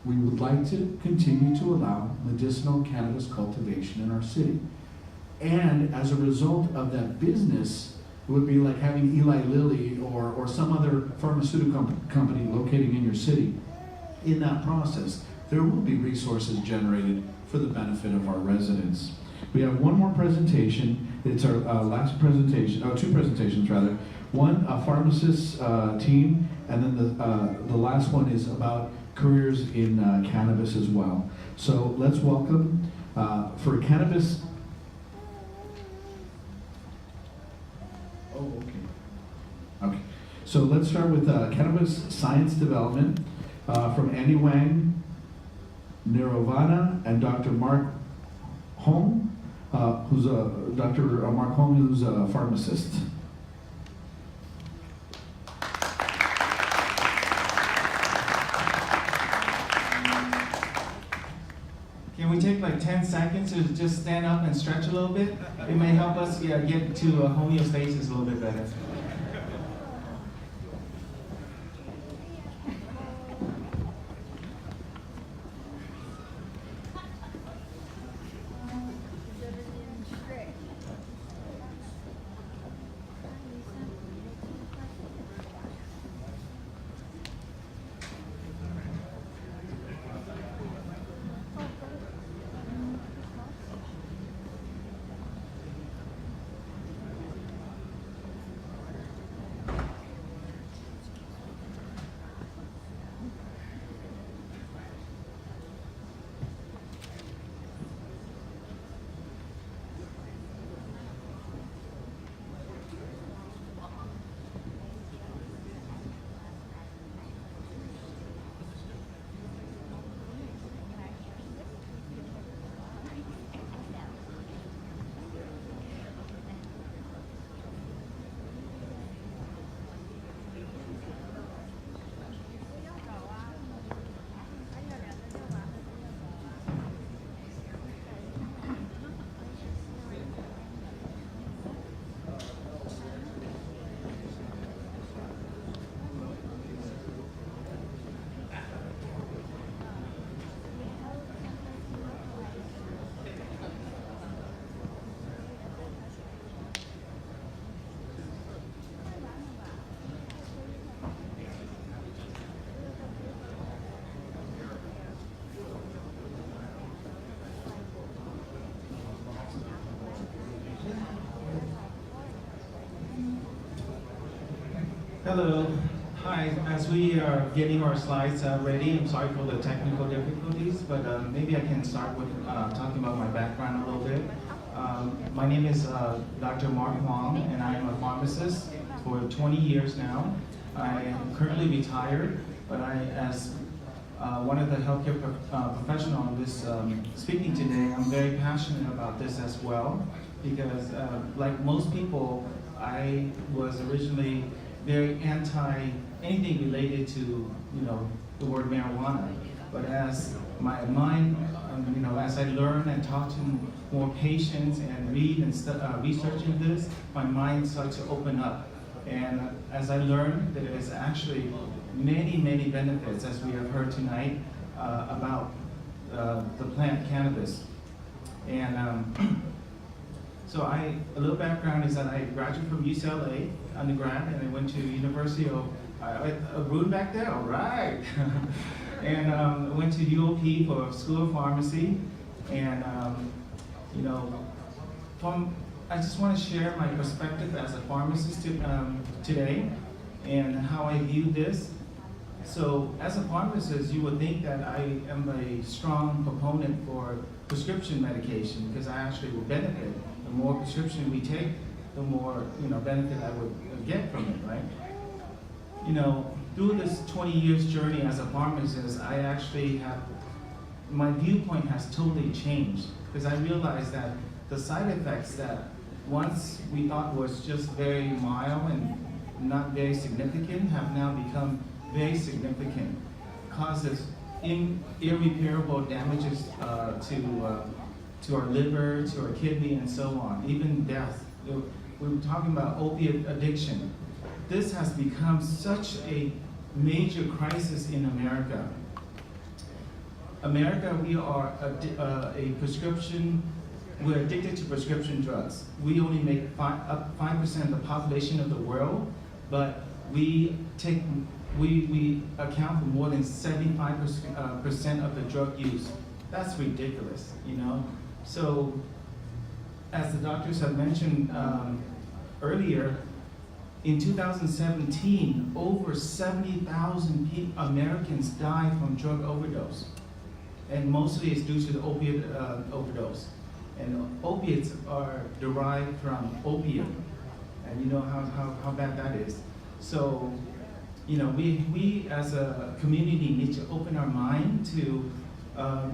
we would like to continue to allow medicinal cannabis cultivation in our city. And as a result of that business, it would be like having Eli Lilly or some other pharmaceutical company locating in your city. In that process, there will be resources generated for the benefit of our residents. We have one more presentation. It's our last presentation, two presentations rather. One, a pharmacist team, and then the last one is about careers in cannabis as well. So let's welcome for cannabis. Oh, okay. Okay. So let's start with cannabis science development from Andy Huang, Nirvana, and Dr. Marc Hoang, who's Marc Hoang, who's a pharmacist. Can we take like 10 seconds to just stand up and stretch a little bit? It may help us get to homeostasis a little bit better. Hello. Hi. As we are getting our slides ready, I'm sorry for the technical difficulties, but maybe I can start with talking about my background a little bit. My name is Dr. Marc Huang, and I am a pharmacist for 20 years now. I am currently retired, but as one of the healthcare professionals on this speaking today, I'm very passionate about this as well, because like most people, I was originally very anti anything related to the word marijuana. But as my mind, as I learn and talk to more patients and read and researching this, my mind starts to open up. And as I learned, there is actually many, many benefits, as we have heard tonight, about the plant cannabis. And so a little background is that I graduated from UCLA undergrad, and I went to University of Root back there, all right. And I went to UOP for School of Pharmacy, and I just want to share my perspective as a pharmacist today, and how I view this. So as a pharmacist, you would think that I am a strong proponent for prescription medication, because I actually will benefit. The more prescription we take, the more benefit I would get from it, right? Through this 20 years journey as a pharmacist, I actually my viewpoint has totally changed, because I realized that the side effects that once we thought was just very mild and not very significant have now become very significant, causes irreparable damages to our liver, to our kidney, and so on, even death. We were talking about opiate addiction. This has become such a major crisis in America. America, we are we're addicted to prescription drugs. We only make up 5% of the population of the world, but we account for more than 75% of the drug use. That's ridiculous, you know? So, as the doctors have mentioned earlier, in 2017, over 70,000 Americans died from drug overdose. And mostly it's due to the opiate overdose. And opiates are derived from opium. And you know how bad that is. So, you know, we as a community need to open our mind to,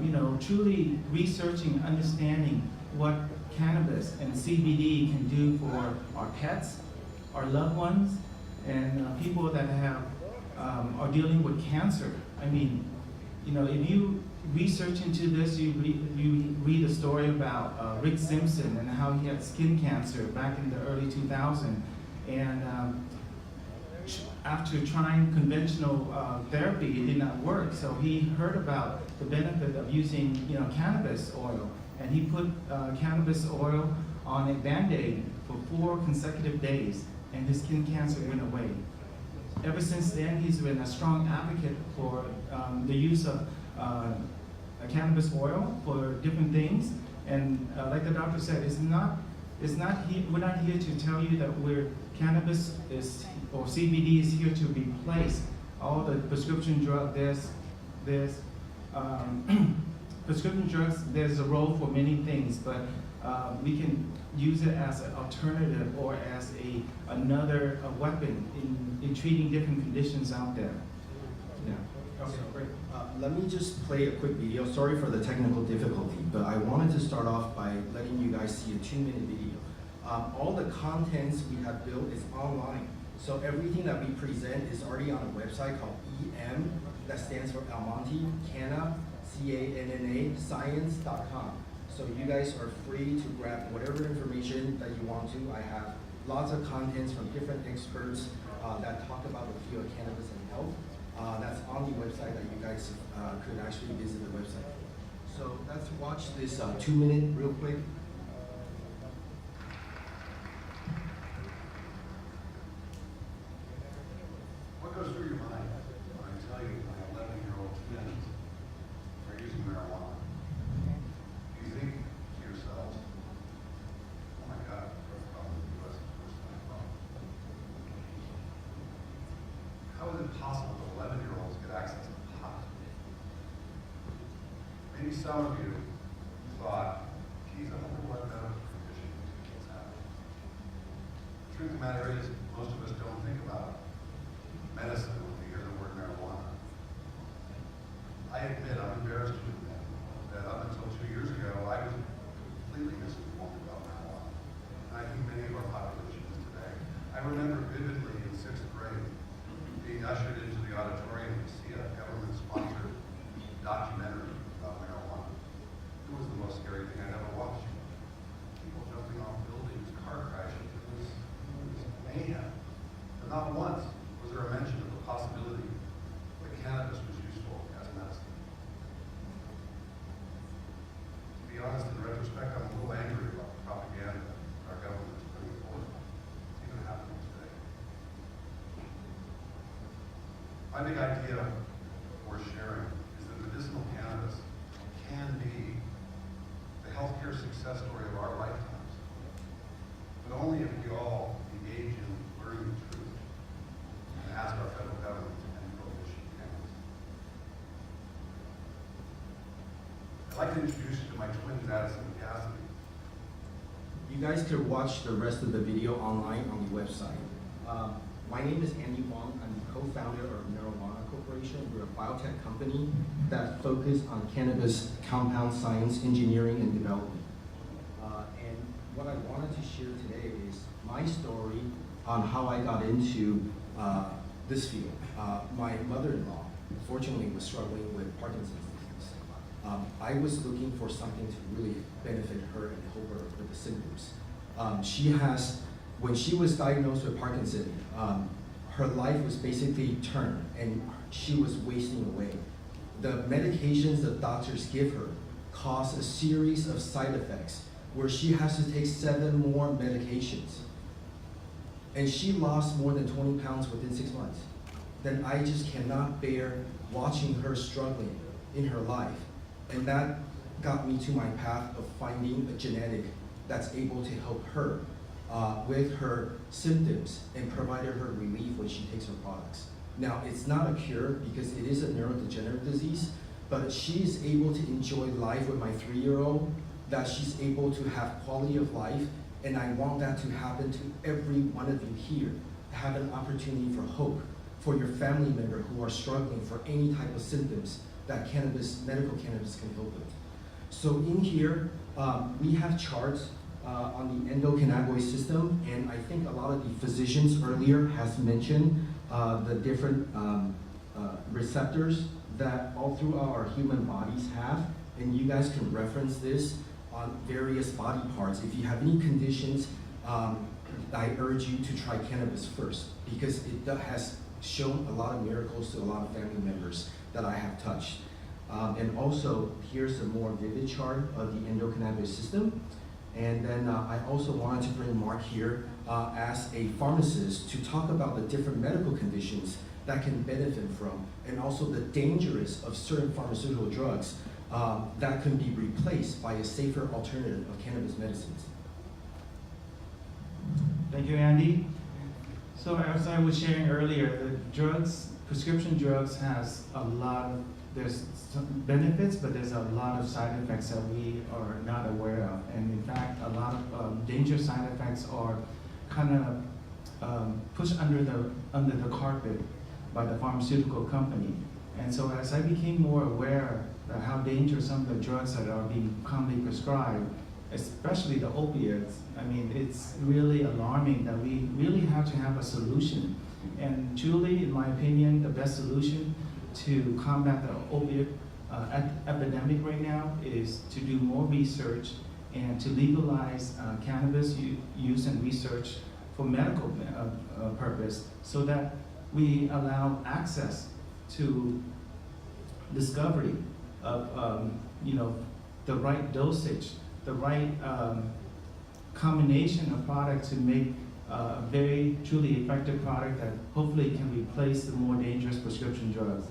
you know, truly researching, understanding what cannabis and CBD can do for our pets, our loved ones, and people that are dealing with cancer. I mean, you know, if you research into this, you read a story about Rick Simpson and how he had skin cancer back in the early 2000s, and after trying conventional therapy, it did not work. So he heard about the benefit of using, you know, cannabis oil, and he put cannabis oil on a Band-Aid for 4 consecutive days, and his skin cancer went away. Ever since then, he's been a strong advocate for the use of cannabis oil for different things. And like the doctor said, we're not here to tell you that cannabis is, or CBD is here to replace all the prescription drug. There's prescription drugs, there's a role for many things, but we can use it as an alternative or as another weapon in treating different conditions out there. Yeah. Okay, great. Let me just play a quick video. Sorry for the technical difficulty, but I wanted to start off by letting you guys see a 2-minute video. All the contents we have built is online. So everything that we present is already on a website called EM, that stands for Almonte, Canna, C-A-N-N-A, science.com. So you guys are free to grab whatever information that you want to. I have lots of contents from different experts that talk about the field of cannabis and health. That's on the website that you guys could actually visit the website. So let's watch this 2-minute real quick. What goes through your mind when I tell you my 11-year-old twins are using marijuana? Do you think to yourselves, oh my God, drug problem in the U.S. is the worst kind of problem? How is it possible that 11-year-olds get access to pot? Maybe some of you thought, geez, I wonder what medical condition these kids have. The truth of the matter is, most of us don't think about medicine when we hear the word marijuana. I admit, I'm embarrassed to admit, that up until 2 years ago, I was completely misinformed about marijuana. And I think many of our population is today. I remember vividly in 6th grade, being ushered into the auditorium to see a government-sponsored documentary about marijuana. It was the most scary thing I'd ever watched. People jumping off buildings, car crashes, it was mayhem. But not once was there a mention of the possibility that cannabis was useful as medicine. To be honest, in retrospect, I'm a little angry about the propaganda our government is putting forward. It's even happening today. My big idea worth sharing is that medicinal cannabis can be the healthcare success story of our lifetimes, but only if we all engage in learning the truth and ask our federal government to end prohibition of cannabis. I'd like to introduce you to my twins, Addison and Cassidy. You guys could watch the rest of the video online on the website. My name is Huang. I'm the co-founder of Marijuana Corporation. We're a biotech company that focuses on cannabis compound science, engineering, and development. And what I wanted to share today is my story on how I got into this field. My mother-in-law, unfortunately, was struggling with Parkinson's disease. I was looking for something to really benefit her and help her with the symptoms. When she was diagnosed with Parkinson, her life was basically turned, and she was wasting away. the medications the doctors give her cause a series of side effects where she has to take 7 more medications. And she lost more than 20 pounds within 6 months. Then I just cannot bear watching her struggling in her life. And that got me to my path of finding a genetic that's able to help her with her symptoms and provided her relief when she takes her products. Now, it's not a cure because it is a neurodegenerative disease, but she is able to enjoy life with my 3-year-old, that she's able to have quality of life, and I want that to happen to every one of you here, to have an opportunity for hope for your family member who are struggling for any type of symptoms that cannabis, medical cannabis can help with. So in here, we have charts on the endocannabinoid system, and I think a lot of the physicians earlier has mentioned the different receptors that all through our human bodies have, and you guys can reference this on various body parts. If you have any conditions, I urge you to try cannabis first, because it has shown a lot of miracles to a lot of family members that I have touched. And also, here's a more vivid chart of the endocannabinoid system. And then I also wanted to bring Marc here as a pharmacist to talk about the different medical conditions that can benefit from, and also the dangers of certain pharmaceutical drugs that can be replaced by a safer alternative of cannabis medicines. Thank you, Andy. So as I was sharing earlier, the drugs, prescription drugs has a lot of, there's some benefits, but there's a lot of side effects that we are not aware of. And in fact, a lot of dangerous side effects are kind of pushed under the carpet by the pharmaceutical company. And so as I became more aware of how dangerous some of the drugs that are being commonly prescribed, especially the opiates, I mean, it's really alarming that we really have to have a solution. And truly, in my opinion, the best solution to combat the opiate epidemic right now is to do more research and to legalize cannabis use and research for medical purpose, so that we allow access to discovery of the right dosage, the right combination of products to make a very truly effective product that hopefully can replace the more dangerous prescription drugs.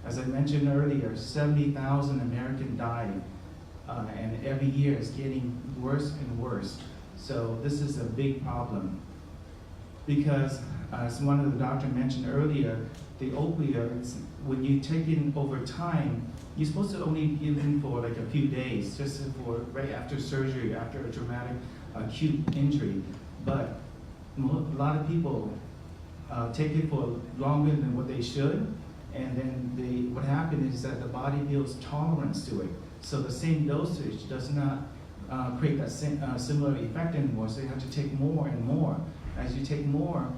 As I mentioned earlier, 70,000 Americans die, and every year it's getting worse and worse. So this is a big problem, because as one of the doctors mentioned earlier, the opioids, when you take it over time, you're supposed to only give them for like a few days, just for right after surgery, after a traumatic acute injury. But a lot of people take it for longer than what they should, and then what happens is that the body builds tolerance to it. So the same dosage does not create that similar effect anymore, so you have to take more and more. As you take more,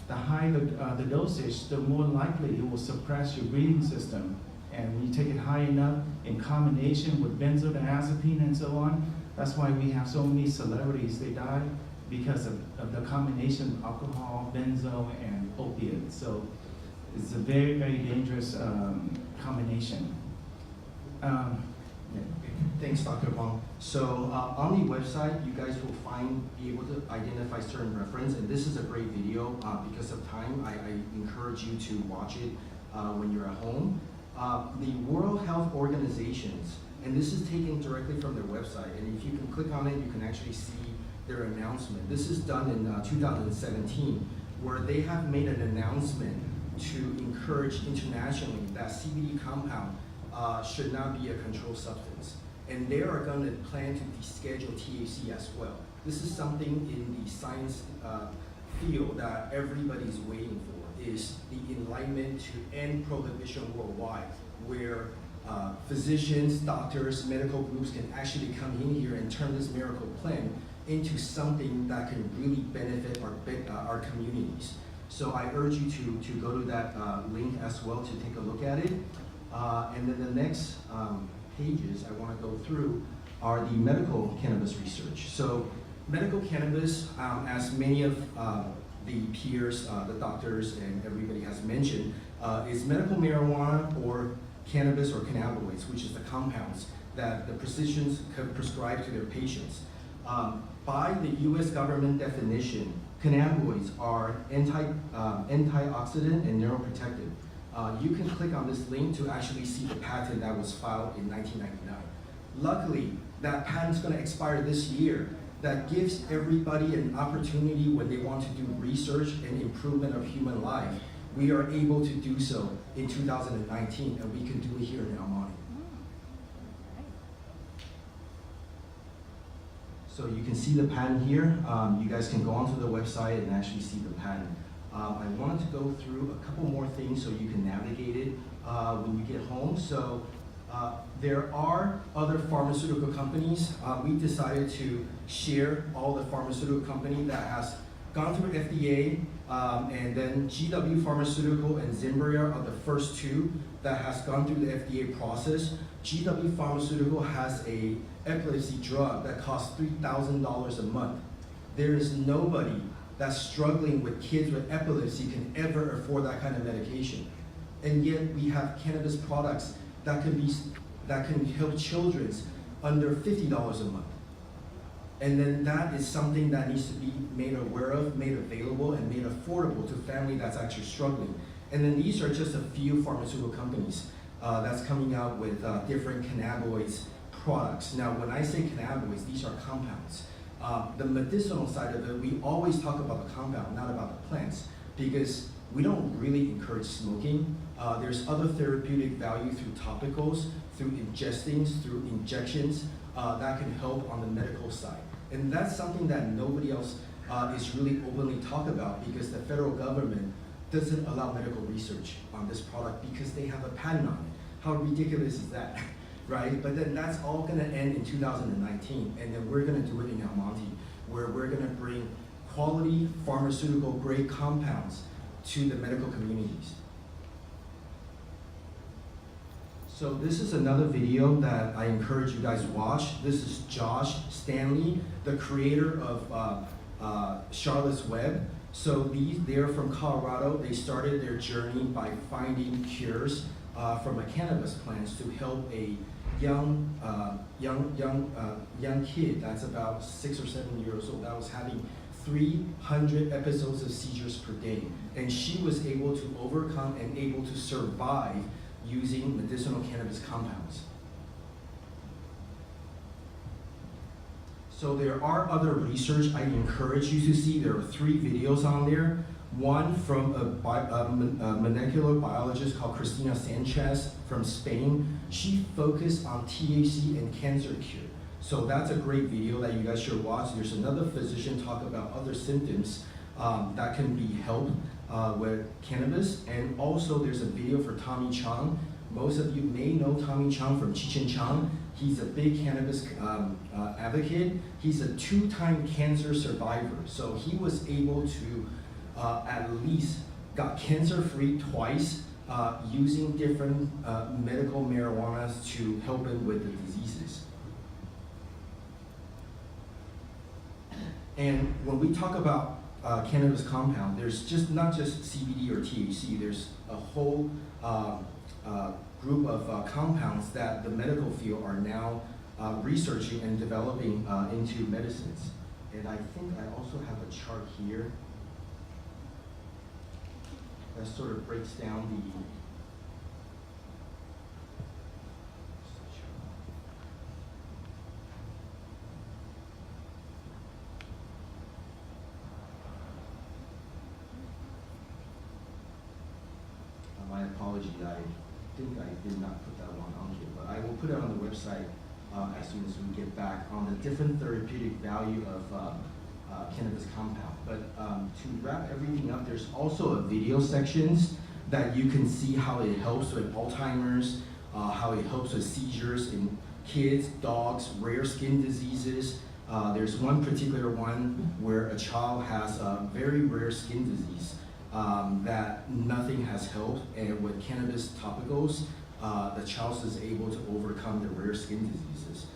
the higher the dosage, the more likely it will suppress your breathing system. And when you take it high enough in combination with benzodiazepine and so on, that's why we have so many celebrities, they die because of the combination of alcohol, benzo, and opiates. So it's a very, very dangerous combination. Thanks, Dr. Huang. So on the website, you guys will be able to identify certain reference, and this is a great video. Because of time, I encourage you to watch it when you're at home. The World Health Organizations, and this is taken directly from their website, and if you can click on it, you can actually see their announcement. This is done in 2017, where they have made an announcement to encourage internationally that CBD compound should not be a controlled substance. And they are going to plan to deschedule THC as well. This is something in the science field that everybody's waiting for, is the enlightenment to end prohibition worldwide, where physicians, doctors, medical groups can actually come in here and turn this miracle plan into something that can really benefit our communities. So I urge you to go to that link as well to take a look at it. And then the next pages I want to go through are the medical cannabis research. So medical cannabis, as many of the peers, the doctors, and everybody has mentioned, is medical marijuana or cannabis or cannabinoids, which is the compounds that the physicians can prescribe to their patients. By the US government definition, cannabinoids are antioxidant and neuroprotective. You can click on this link to actually see the patent that was filed in 1999. Luckily, that patent's gonna expire this year. That gives everybody an opportunity when they want to do research and improvement of human life. We are able to do so in 2019, and we can do it here in El Monte. So you can see the patent here. You guys can go onto the website and actually see the patent. I wanted to go through a couple more things so you can navigate it when you get home. So there are other pharmaceutical companies. We decided to share all the pharmaceutical company that has gone through FDA, and then GW Pharmaceutical and Zimbria are the first two that has gone through the FDA process. GW Pharmaceutical has a epilepsy drug that costs $3,000 a month. There is nobody that's struggling with kids with epilepsy can ever afford that kind of medication. And yet we have cannabis products that can help children under $50 a month. And then that is something that needs to be made aware of, made available, and made affordable to family that's actually struggling. And then these are just a few pharmaceutical companies that's coming out with different cannabinoids products. Now, when I say cannabinoids, these are compounds. The medicinal side of it, we always talk about the compound, not about the plants, because we don't really encourage smoking. There's other therapeutic value through topicals, through ingestings, through injections that can help on the medical side. And that's something that nobody else is really openly talk about, because the federal government doesn't allow medical research on this product because they have a patent on it. How ridiculous is that, right? But then that's all gonna end in 2019, and then we're gonna do it in El Monte, where we're gonna bring quality pharmaceutical grade compounds to the medical communities. So this is another video that I encourage you guys to watch. This is Josh Stanley, the creator of Charlotte's Web. So they're from Colorado. They started their journey by finding cures from a cannabis plants to help a young kid that's about 6 or 7 years old that was having 300 episodes of seizures per day. And she was able to overcome and able to survive using medicinal cannabis compounds. So there are other research I encourage you to see. There are 3 videos on there. One from a molecular biologist called Cristina Sanchez from Spain. She focused on THC and cancer cure. So that's a great video that you guys should watch. There's another physician talk about other symptoms that can be helped with cannabis. And also there's a video for Tommy Chong. Most of you may know Tommy Chong from Cheech and Chong. He's a big cannabis advocate. He's a 2-time cancer survivor. So he was able to at least got cancer-free twice using different medical marijuanas to help him with the diseases. And when we talk about cannabis compound, there's just not just CBD or THC. There's a whole group of compounds that the medical field are now researching and developing into medicines. And I think I also have a chart here that sort of breaks down the my apology, I think I did not put that one on here, but I will put it on the website as soon as we get back on the different therapeutic value of cannabis compound. But to wrap everything up, there's also a video sections that you can see how it helps with Alzheimer's, how it helps with seizures in kids, dogs, rare skin diseases. There's one particular one where a child has a very rare skin disease that nothing has helped, and with cannabis topicals, the child is able to overcome the rare skin diseases.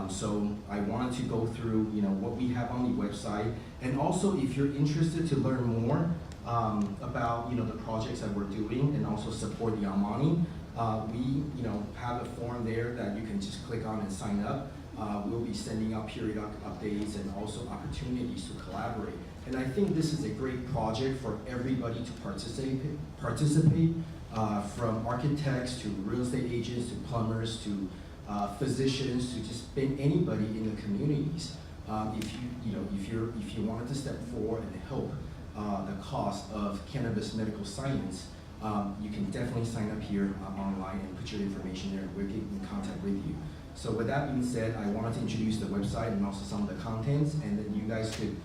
So I wanted to go through, what we have on the website, and also if you're interested to learn more about, the projects that we're doing, and also support the Amani, We have a form there that you can just click on and sign up. We'll be sending out periodic updates and also opportunities to collaborate. And I think this is a great project for everybody to participate from architects to real estate agents to plumbers to physicians to just anybody in the communities. If you wanted to step forward and help the cause of cannabis medical science, you can definitely sign up here online and put your information there. We'll get in contact with you. So with that being said, I wanted to introduce the website and also some of the contents, and then you guys could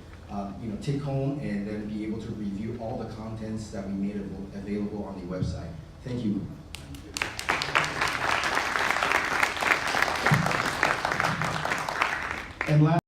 take home and then be able to review all the contents that we made available on the website. Thank you. And last